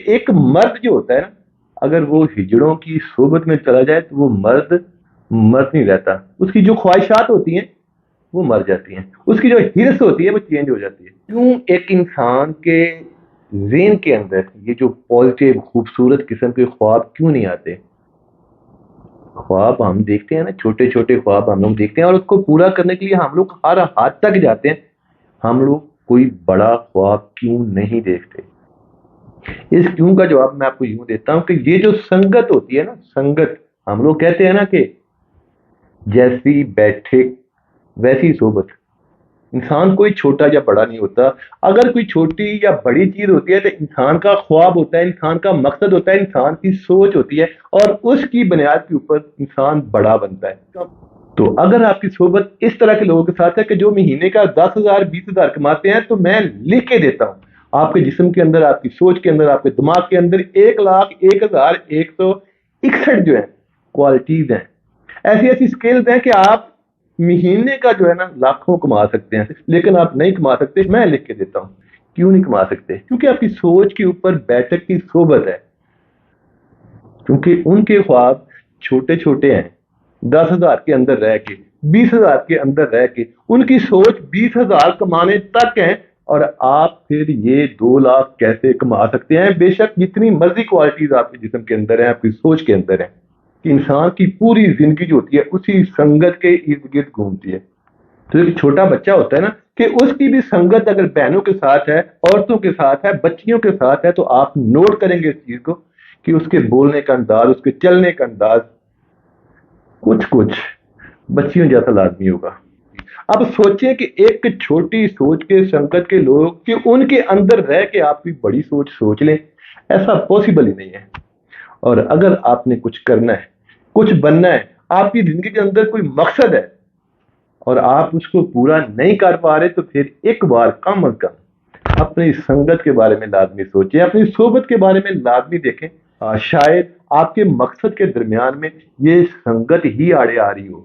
ایک مرد جو ہوتا ہے نا، اگر وہ ہجڑوں کی صحبت میں چلا جائے تو وہ مرد مرد نہیں رہتا. اس کی جو خواہشات ہوتی ہیں وہ مر جاتی ہیں، اس کی جو ہرس ہوتی ہے وہ چینج ہو جاتی ہے. کیوں ایک انسان کے ذہن کے اندر یہ جو پازیٹیو خوبصورت قسم کے خواب کیوں نہیں آتے؟ خواب ہم دیکھتے ہیں نا، چھوٹے چھوٹے خواب ہم لوگ دیکھتے ہیں، اور اس کو پورا کرنے کے لیے ہم لوگ ہر حد تک جاتے ہیں. ہم لوگ کوئی بڑا خواب کیوں نہیں دیکھتے؟ اس کیوں کا جواب میں آپ کو یوں دیتا ہوں کہ یہ جو سنگت ہوتی ہے نا، سنگت، ہم لوگ کہتے ہیں نا کہ جیسی بیٹھے ویسی صحبت. انسان کوئی چھوٹا یا بڑا نہیں ہوتا. اگر کوئی چھوٹی یا بڑی چیز ہوتی ہے تو انسان کا خواب ہوتا ہے، انسان کا مقصد ہوتا ہے، انسان کی سوچ ہوتی ہے، اور اس کی بنیاد کے اوپر انسان بڑا بنتا ہے. تو اگر آپ کی صحبت اس طرح کے لوگوں کے ساتھ ہے کہ جو مہینے کا 10,000 20,000 کماتے ہیں، تو میں لکھ کے دیتا ہوں آپ کے جسم کے اندر، آپ کی سوچ کے اندر، آپ کے دماغ کے اندر 1,01,161 جو ہیں کوالٹیز ہیں، ایسی ایسی سکلز ہیں کہ آپ مہینے کا جو ہے نا لاکھوں کما سکتے ہیں. لیکن آپ نہیں کما سکتے. میں لکھ کے دیتا ہوں. کیوں نہیں کما سکتے؟ کیونکہ آپ کی سوچ کے اوپر بیٹھک کی صحبت ہے. کیونکہ ان کے خواب چھوٹے چھوٹے ہیں، 10,000 کے اندر رہ کے، 20,000 کے اندر رہ کے ان کی سوچ 20,000 کمانے تک ہے. اور آپ پھر یہ 2 لاکھ کیسے کما سکتے ہیں؟ بے شک جتنی مرضی کوالٹیز آپ کے جسم کے اندر ہیں، آپ کی سوچ کے اندر ہیں. کہ انسان کی پوری زندگی جو ہوتی ہے اسی سنگت کے ارد گرد گھومتی ہے. تو ایک چھوٹا بچہ ہوتا ہے نا، کہ اس کی بھی سنگت اگر بہنوں کے ساتھ ہے، عورتوں کے ساتھ ہے، بچیوں کے ساتھ ہے، تو آپ نوٹ کریں گے اس چیز کو کہ اس کے بولنے کا انداز، اس کے چلنے کا انداز کچھ بچیوں جیسا لازمی ہوگا. اب سوچیں کہ ایک چھوٹی سوچ کے سنگت کے لوگ کہ ان کے اندر رہ کے آپ کی بڑی سوچ سوچ لیں، ایسا پاسبل ہی نہیں ہے. اور اگر آپ نے کچھ کرنا ہے، کچھ بننا ہے، آپ کی زندگی کے اندر کوئی مقصد ہے اور آپ اس کو پورا نہیں کر پا رہے، تو پھر ایک بار کم از کم اپنی سنگت کے بارے میں لازمی سوچیں، اپنی صحبت کے بارے میں لازمی دیکھیں. شاید آپ کے مقصد کے درمیان میں یہ سنگت ہی آڑے آ رہی ہو.